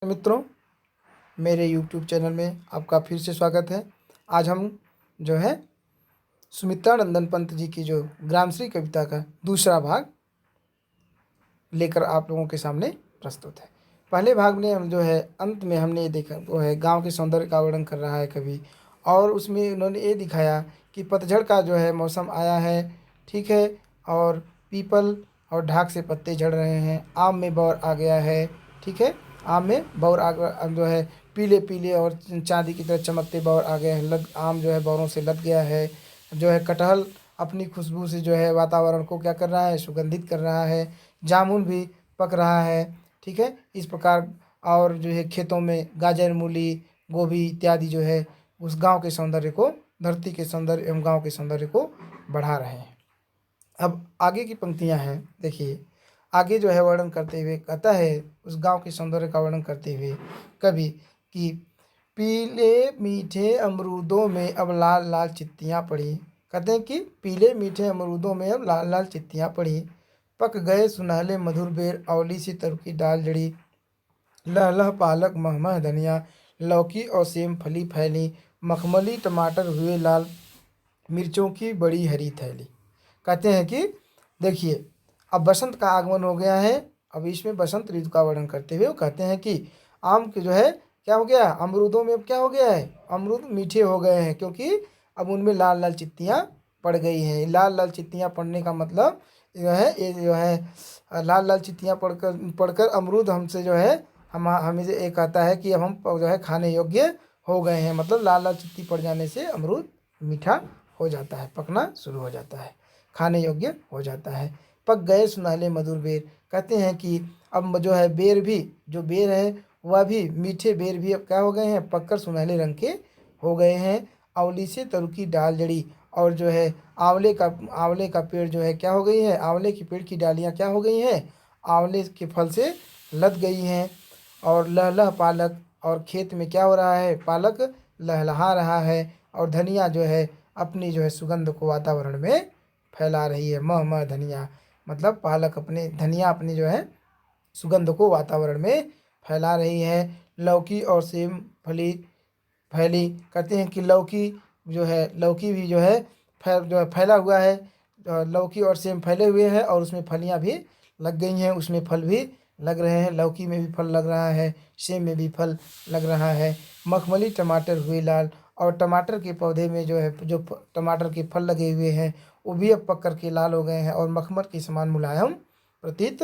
मित्रों, मेरे YouTube channel में आपका फिर से स्वागत है। आज हम जो है सुमित्रा नंदन पंत जी की जो ग्रामश्री कविता का दूसरा भाग लेकर आप लोगों के सामने प्रस्तुत है। पहले भाग में हम जो है अंत में हमने ये देखा वो है गांव के सौंदर्य का वर्णन कर रहा है कवि, और उसमें उन्होंने ये दिखाया कि पतझड़ का जो है मौसम आया है, ठीक है, और पीपल और ढाक से पत्ते झड़ रहे हैं, आम में बौर आ गया है, ठीक है, आम में बौर जो है पीले पीले और चांदी की तरह चमकते बौर आ गए हैं, आम जो है बौरों से लद गया है, जो है कटहल अपनी खुशबू से जो है वातावरण को क्या कर रहा है, सुगंधित कर रहा है, जामुन भी पक रहा है, ठीक है, इस प्रकार। और जो है खेतों में गाजर, मूली, गोभी इत्यादि जो है उस गांव के सौंदर्य को, धरती के सौंदर्य एवं गांव के सौंदर्य को बढ़ा रहे हैं। अब आगे की पंक्तियां हैं, देखिए आगे जो है वर्णन करते हुए कहता है, उस गांव के सौंदर्य का वर्णन करते हुए कवि कि पीले मीठे अमरूदों में अब लाल लाल चित्तियाँ पड़ी। कहते हैं कि पीले मीठे अमरूदों में अब लाल लाल चित्तियाँ पड़ी, पक गए सुनहले मधुर बेर, अवली सी तरु की डाल जड़ी, लह लह पालक महमह धनिया, लौकी और सेम फली फैली, मखमली टमाटर हुए लाल, मिर्चों की बड़ी हरी थैली। कहते हैं कि देखिए अब बसंत का आगमन हो गया है। अब इसमें बसंत ऋतु का वर्णन करते हुए वो कहते हैं कि आम के जो है क्या हो गया, अमरूदों में अब क्या हो गया है, अमरूद मीठे हो गए हैं, क्योंकि अब उनमें लाल लाल चित्तियाँ पड़ गई हैं। लाल लाल चित्तियाँ पड़ने का मतलब जो है, ये जो है लाल लाल चित्तियाँ पड़कर अमरूद हमसे जो है हमें ये कहता है कि अब हम जो है खाने योग्य हो गए हैं। मतलब लाल लाल चित्ती पड़ जाने से अमरूद मीठा हो जाता है, पकना शुरू हो जाता है, खाने योग्य हो जाता है। पक गए सुनहले मधुर बेर, कहते हैं कि अब जो है बेर भी, जो बेर है वह भी, मीठे बेर भी अब क्या हो गए हैं, पककर सुनहले रंग के हो गए हैं। अवली से तरु की डाल जड़ी, और जो है आंवले का पेड़ जो है क्या हो गई है, आंवले के पेड़ की डालियाँ क्या हो गई हैं, आंवले के फल से लद गई हैं। और लहलह पालक, और खेत में क्या हो रहा है, पालक लहलहा रहा है, और धनिया जो है अपनी जो है सुगंध को वातावरण में फैला रही है। मह मह धनिया, मतलब पालक अपने, धनिया अपनी जो है सुगंध को वातावरण में फैला रही है। लौकी और सेम फली फैली, कहते हैं कि लौकी जो है, लौकी भी जो है जो है फैला हुआ है, लौकी और सेम फैले हुए हैं, और उसमें फलियां भी लग गई हैं, उसमें फल भी लग रहे हैं। लौकी में भी फल लग रहा है, सेम में भी फल लग रहा है। मखमली टमाटर हुए लाल, और टमाटर के पौधे में जो है जो टमाटर के फल लगे हुए हैं वो भी अब पक कर के लाल हो गए हैं और मखमल के समान मुलायम प्रतीत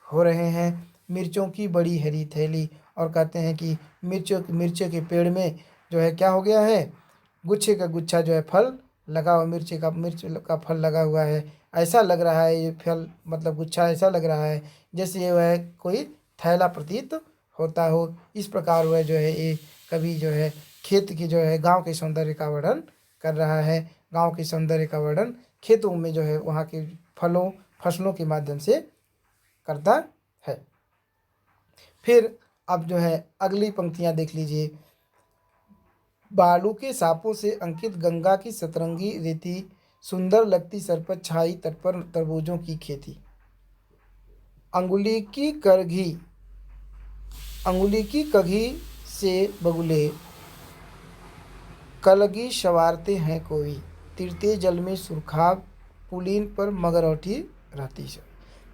हो रहे हैं। मिर्चों की बड़ी हरी थैली, और कहते हैं कि मिर्च के पेड़ में जो है क्या हो गया है, गुच्छे का गुच्छा जो है फल लगा हुआ, मिर्च का फल लगा हुआ है। ऐसा लग रहा है ये फल, मतलब गुच्छा ऐसा लग रहा है जैसे ये वह कोई थैला प्रतीत होता हो। इस प्रकार वह जो है ये कवि जो है खेत की जो है गांव के सौंदर्य का वर्णन कर रहा है। गांव के सौंदर्य का वर्णन खेतों में जो है वहाँ के फसलों के माध्यम से करता है। फिर अब जो है अगली पंक्तियाँ देख लीजिए। बालू के सापों से अंकित गंगा की सतरंगी रेती, सुंदर लगती सर पर छाई तट पर तरबूजों की खेती। अंगुली की करघी, अंगुली की कघी से बगुले, कलगी संवारते हैं कोई, तिरते जल में सुरखाब, पुलीन पर मगरौठी रहती है।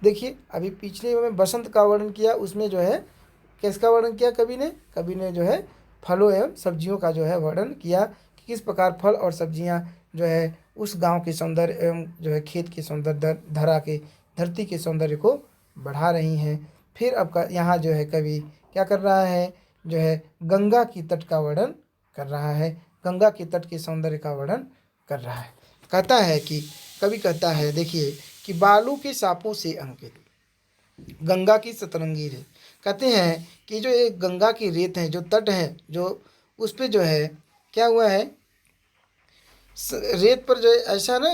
देखिए अभी पिछले में बसंत का वर्णन किया, उसमें जो है किसका वर्णन किया कवि ने जो है फलों एवं सब्जियों का जो है वर्णन किया कि किस प्रकार फल और सब्जियां जो है उस गांव के सौंदर्य एवं जो है खेत के सौंदर्य, धरती के सौंदर्य को बढ़ा रही हैं। फिर अब यहाँ जो है कवि क्या कर रहा है, जो है गंगा की तट का वर्णन कर रहा है, गंगा के तट के सौंदर्य का वर्णन कर रहा है। कहता है कि कवि कहता है, देखिए कि बालू के सांपों से अंकित गंगा की सतरंगी रेत, कहते हैं कि जो एक गंगा की रेत है, जो तट है, जो उस पे जो है क्या हुआ है, रेत पर जो है ऐसा ना,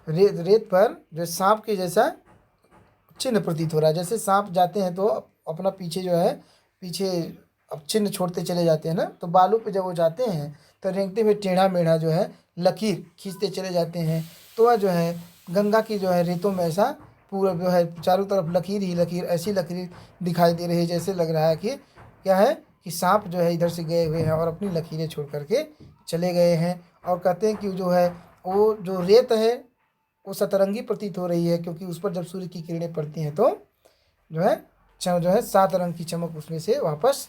रेत पर जो सांप के जैसा चिन्ह प्रतीत हो रहा है। जैसे सांप जाते हैं तो अपना पीछे जो है, पीछे अब चिन्ह छोड़ते चले जाते हैं ना, तो बालू पे जब वो जाते हैं तो रेंगते हुए टेढ़ा मेढ़ा जो है लकीर खींचते चले जाते हैं। तो वह जो है गंगा की जो है रेतों में ऐसा पूरा जो है चारों तरफ लकीर ही लकीर, ऐसी लकीर दिखाई दे रही है जैसे लग रहा है कि क्या है कि सांप जो है इधर से गए हुए हैं और अपनी लकीरें छोड़ करके चले गए हैं। और कहते हैं कि जो है वो जो रेत है वो सतरंगी प्रतीत हो रही है, क्योंकि उस पर जब सूर्य की किरणें पड़ती हैं तो जो है जो है 7 रंग की चमक उसमें से वापस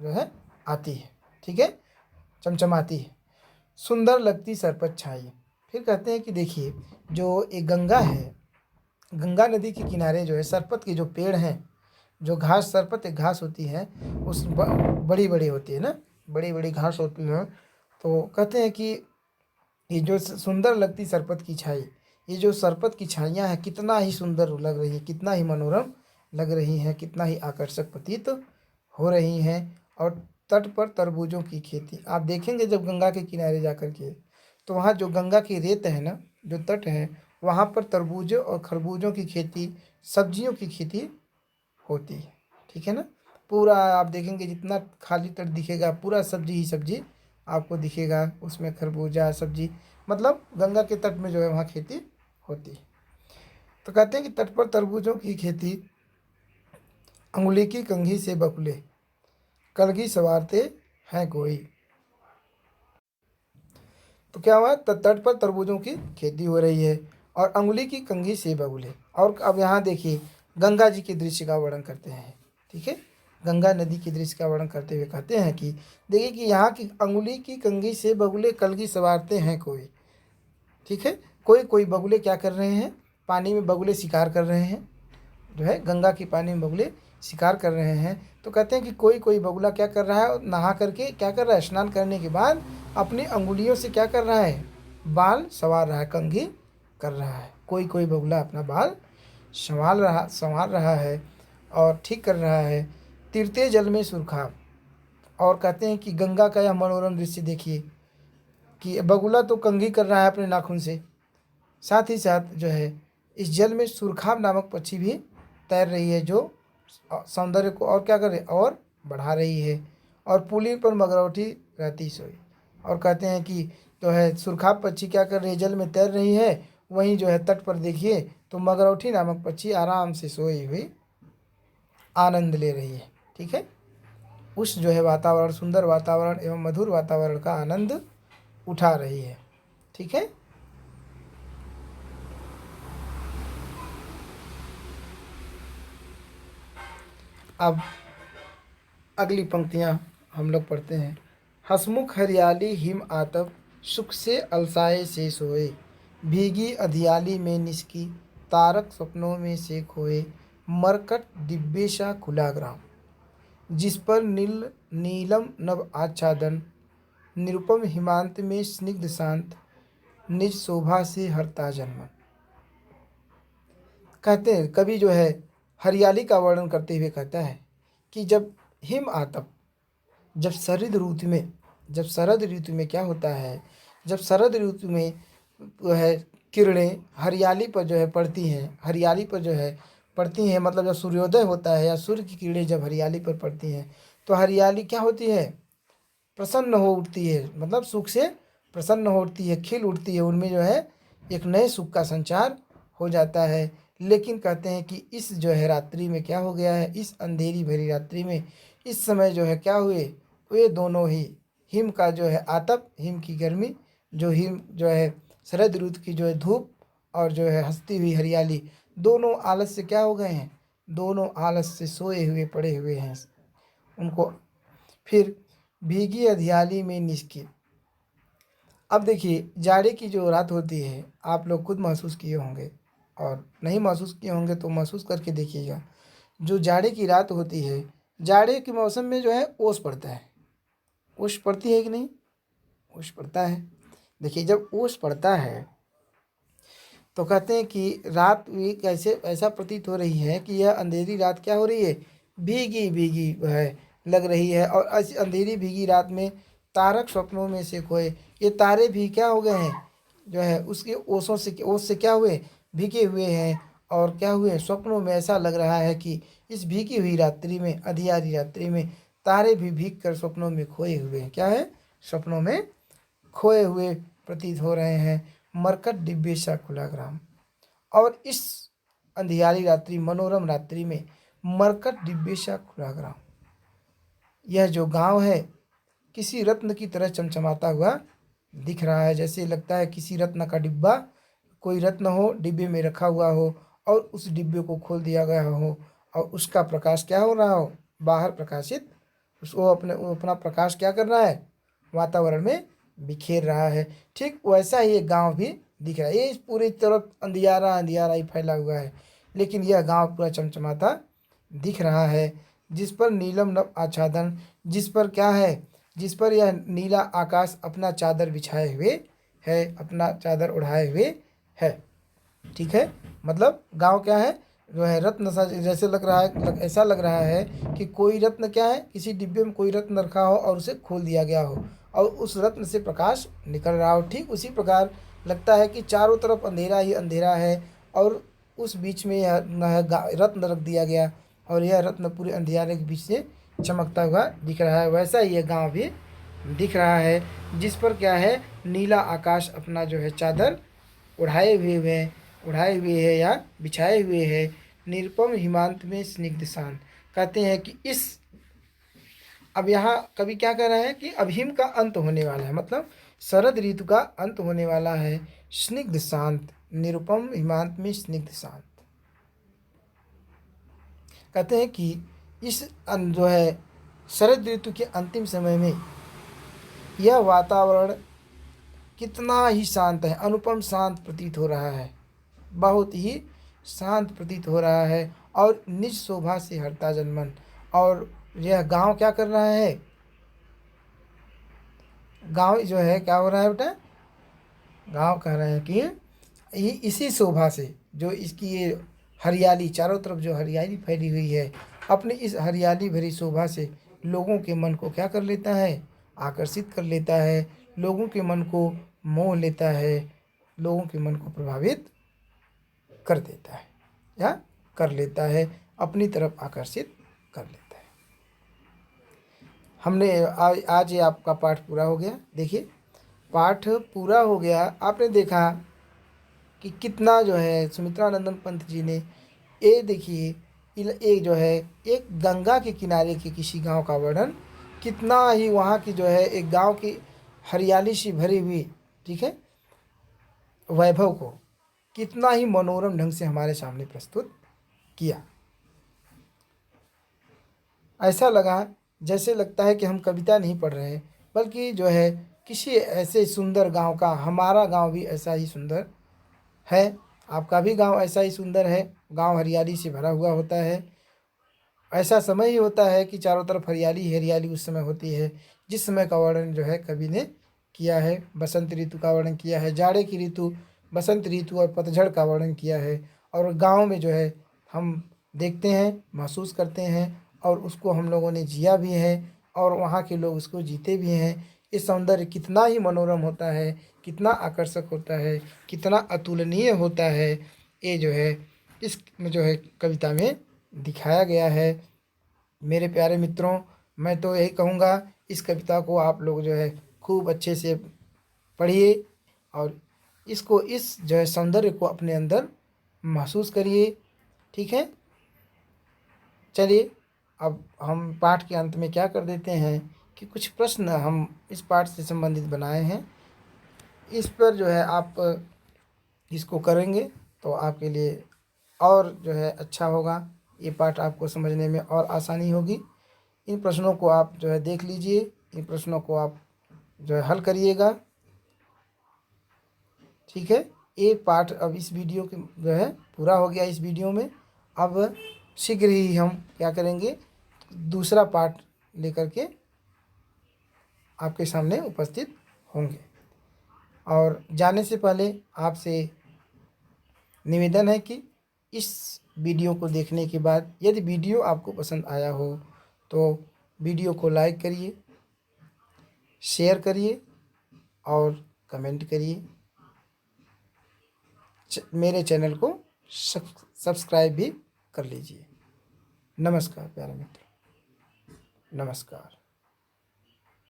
जो है आती है। ठीक है, चमचमाती है, सुंदर लगती सरपत छाई। फिर कहते हैं कि देखिए जो एक गंगा है, गंगा नदी के किनारे जो है सरपत के जो पेड़ हैं, जो घास, सरपत एक घास होती है, उस बड़ी बड़ी होती है ना, बड़ी बड़ी घास होती है। तो कहते हैं कि ये जो सुंदर लगती सरपत की छाई, ये जो सरपत की छाइयाँ हैं कितना ही सुंदर लग रही है, कितना ही मनोरम लग रही हैं, कितना ही आकर्षक प्रतीत हो रही हैं। और तट पर तरबूजों की खेती आप देखेंगे जब गंगा के किनारे जा कर के, तो वहाँ जो गंगा की रेत है ना, जो तट है, वहाँ पर तरबूजों और खरबूजों की खेती, सब्जियों की खेती होती है। ठीक है ना, पूरा आप देखेंगे जितना खाली तट दिखेगा पूरा सब्जी ही सब्जी आपको दिखेगा, उसमें खरबूजा सब्जी, मतलब गंगा के तट में जो है वहाँ खेती होती है। तो कहते हैं कि तट पर तरबूजों की खेती, अंगुली की कंघी से बकुले कलगी सवारते हैं कोई। तो क्या हुआ, तट पर तरबूजों की खेती हो रही है और अंगुली की कंघी से बकुले। और अब यहाँ देखिए गंगा जी के दृश्य का वर्णन करते हैं। ठीक है, गंगा नदी के दृश्य का वर्णन करते हुए कहते हैं कि देखिए कि यहाँ की अंगुली की कंघी से बगुले कलगी सवारते हैं कोई। ठीक है, कोई कोई बगुले क्या कर रहे हैं, पानी में बगुले शिकार कर रहे हैं, जो है गंगा के पानी में बगुले शिकार कर रहे हैं। तो कहते हैं कि कोई कोई बगुला क्या कर रहा है, नहा करके क्या कर रहा है, स्नान करने के बाद अपनी अंगुलियों से क्या कर रहा है, बाल संवार रहा है, कंघी कर रहा है। कोई कोई बगुला अपना बाल संवार रहा है और ठीक कर रहा है। तीरते जल में सुरखाब। और कहते हैं कि गंगा का यह मनोरम दृश्य देखिए कि बगुला तो कंघी कर रहा है अपने नाखून से, साथ ही साथ जो है इस जल में सुरखाब नामक पक्षी भी तैर रही है, जो सौंदर्य को और क्या कर रही और बढ़ा रही है। और पुली पर मगरौठी रहती सोई। और कहते हैं कि जो है सुरखाब पक्षी क्या कर रही है, जल में तैर रही है, वहीं जो है तट पर देखिए तो मगरौठी नामक पक्षी आराम से सोई हुई आनंद ले रही है। ठीक है, उस जो है वातावरण, सुंदर वातावरण एवं मधुर वातावरण का आनंद उठा रही है। ठीक है, अब अगली पंक्तियां हम लोग पढ़ते हैं। हसमुख हरियाली हिम आतप, सुख से अलसाए से सोए, भीगी अधियाली में निसकी, तारक सपनों में से खोए, मरकट दिव्य सा खुला ग्राम, जिस पर नीलम नभ आच्छादन, निरुपम हिमांत में स्निग्ध शांत, निज शोभा से हरता जन्म। कहते हैं कवि जो है हरियाली का वर्णन करते हुए कहता है कि जब हिम आतप, जब शरद ऋतु में क्या होता है, जब शरद ऋतु में जो है किरणें हरियाली पर जो है पड़ती हैं, हरियाली पर जो है पड़ती हैं, मतलब जब सूर्योदय होता है या सूर्य की किरणें जब हरियाली पर पड़ती हैं तो हरियाली क्या होती है, प्रसन्न हो उठती है, मतलब सुख से प्रसन्न हो उठती है, खिल उठती है, उनमें जो है एक नए सुख का संचार हो जाता है। लेकिन कहते हैं कि इस जो है रात्रि में क्या हो गया है, इस अंधेरी भरी रात्रि में इस समय जो है क्या हुए, वे दोनों ही हिम का जो है आतप, हिम की गर्मी, जो हिम जो है शरद ऋतु की जो है धूप, और जो है हंसती हुई हरियाली, दोनों आलस से क्या हो गए हैं, दोनों आलस से सोए हुए पड़े हुए हैं उनको। फिर भीगी अधियाली में निस्की। अब देखिए जाड़े की जो रात होती है आप लोग खुद महसूस किए होंगे, और नहीं महसूस किए होंगे तो महसूस करके देखिएगा। जो जाड़े की रात होती है, जाड़े के मौसम में जो है ओस पड़ता है, ओस पड़ती है कि नहीं, ओस पड़ता है। देखिए जब ओस पड़ता है तो कहते हैं कि रात भी कैसे ऐसा प्रतीत हो रही है कि यह अंधेरी रात क्या हो रही है, भीगी भीगी है लग रही है। और इस अंधेरी भीगी रात में तारक स्वप्नों में से खोए, ये तारे भी क्या हो गए हैं, जो है उसके ओसों से, ओस से क्या हुए, भीगे हुए हैं। और क्या हुए, स्वप्नों में ऐसा लग रहा है कि इस भीगी हुई रात्रि में, अंधियारी रात्रि में तारे भी भीग कर स्वप्नों में खोए हुए हैं, क्या है, स्वप्नों में खोए हुए प्रतीत हो रहे हैं। मरकट दिव्य सा खुला ग्राम। और इस अंधियारी रात्रि मनोरम रात्रि में मरकट दिव्य सा खुला ग्राम। यह जो गांव है किसी रत्न की तरह चमचमाता हुआ दिख रहा है। जैसे लगता है किसी रत्न का डिब्बा, कोई रत्न हो डिब्बे में रखा हुआ हो और उस डिब्बे को खोल दिया गया हो और उसका प्रकाश क्या हो रहा हो, बाहर प्रकाशित, उसको वो अपना प्रकाश क्या कर रहा है, वातावरण में बिखेर रहा है। ठीक वैसा ही एक गांव भी दिख रहा है। ये पूरी तरफ अंधियारा अंधियारा ही फैला हुआ है, लेकिन यह गांव पूरा चमचमाता दिख रहा है, जिस पर नीलम नभ आच्छादन, जिस पर क्या है, जिस पर यह नीला आकाश अपना चादर बिछाए हुए है, अपना चादर उड़ाए हुए है। ठीक है, मतलब गांव क्या है, जो है रत्न सा जैसे लग रहा है, ऐसा लग रहा है कि कोई रत्न क्या है, किसी डिब्बे में कोई रत्न रखा हो और उसे खोल दिया गया हो और उस रत्न से प्रकाश निकल रहा हो। ठीक उसी प्रकार लगता है कि चारों तरफ अंधेरा ही अंधेरा है और उस बीच में यह रत्न रख दिया गया और यह रत्न पूरे अंधियारे के बीच से चमकता हुआ दिख रहा है। वैसा ही यह गाँव भी दिख रहा है, जिस पर क्या है, नीला आकाश अपना जो है चादर उड़ाए हुए है या बिछाए हुए है। निरुपम हिमांत में स्निग्ध शांत। कहते हैं कि इस, अब यहाँ कवि क्या कह रहे हैं कि अब हिम का अंत होने वाला है, मतलब शरद ऋतु का अंत होने वाला है। स्निग्ध शांत, निरुपम हिमांत में स्निग्ध शांत। कहते हैं कि इस जो है शरद ऋतु के अंतिम समय में यह वातावरण कितना ही शांत है, अनुपम शांत प्रतीत हो रहा है, बहुत ही शांत प्रतीत हो रहा है और निज शोभा से हरता जनमन। और यह गांव क्या कर रहा है, गांव जो है क्या हो रहा है बेटा, गांव कह रहे हैं कि इसी शोभा से, जो इसकी ये हरियाली, चारों तरफ जो हरियाली फैली हुई है, अपनी इस हरियाली भरी शोभा से लोगों के मन को क्या कर लेता है, आकर्षित कर लेता है, लोगों के मन को मोह लेता है, लोगों के मन को प्रभावित कर देता है या कर लेता है, अपनी तरफ आकर्षित कर लेता है। हमने आज ये आपका पाठ पूरा हो गया। देखिए पाठ पूरा हो गया, आपने देखा कि कितना जो है सुमित्रानंदन पंत जी ने, ये देखिए एक जो है एक गंगा के किनारे के किसी गांव का वर्णन, कितना ही वहाँ की जो है एक गांव की हरियाली सी भरी हुई, ठीक है, वैभव को कितना ही मनोरम ढंग से हमारे सामने प्रस्तुत किया। ऐसा लगा जैसे लगता है कि हम कविता नहीं पढ़ रहे हैं, बल्कि जो है किसी ऐसे सुंदर गांव का, हमारा गांव भी ऐसा ही सुंदर है, आपका भी गांव ऐसा ही सुंदर है। गांव हरियाली से भरा हुआ होता है, ऐसा समय ही होता है कि चारों तरफ हरियाली हरियाली उस समय होती है, जिस समय का वर्णन जो है कवि ने किया है। बसंत ऋतु का वर्णन किया है, जाड़े की ऋतु, बसंत ऋतु और पतझड़ का वर्णन किया है। और गांव में जो है हम देखते हैं, महसूस करते हैं और उसको हम लोगों ने जिया भी है और वहाँ के लोग उसको जीते भी हैं। ये सौंदर्य कितना ही मनोरम होता है, कितना आकर्षक होता है, कितना अतुलनीय होता है, ये जो है इस जो है कविता में दिखाया गया है। मेरे प्यारे मित्रों, मैं तो यही कहूँगा, इस कविता को आप लोग जो है खूब अच्छे से पढ़िए और इसको, इस जो है सौंदर्य को अपने अंदर महसूस करिए। ठीक है, चलिए अब हम पाठ के अंत में क्या कर देते हैं कि कुछ प्रश्न हम इस पाठ से संबंधित बनाए हैं, इस पर जो है आप इसको करेंगे तो आपके लिए और जो है अच्छा होगा, ये पाठ आपको समझने में और आसानी होगी। इन प्रश्नों को आप जो है देख लीजिए, इन प्रश्नों को आप जो है हल करिएगा। ठीक है, ये पाठ अब इस वीडियो के जो है पूरा हो गया। इस वीडियो में अब शीघ्र ही हम क्या करेंगे, दूसरा पाठ लेकर के आपके सामने उपस्थित होंगे। और जाने से पहले आपसे निवेदन है कि इस वीडियो को देखने के बाद यदि वीडियो आपको पसंद आया हो तो वीडियो को लाइक करिए, शेयर करिए और कमेंट करिए। मेरे चैनल को सब्सक्राइब भी कर लीजिए। नमस्कार प्यारे मित्र, नमस्कार।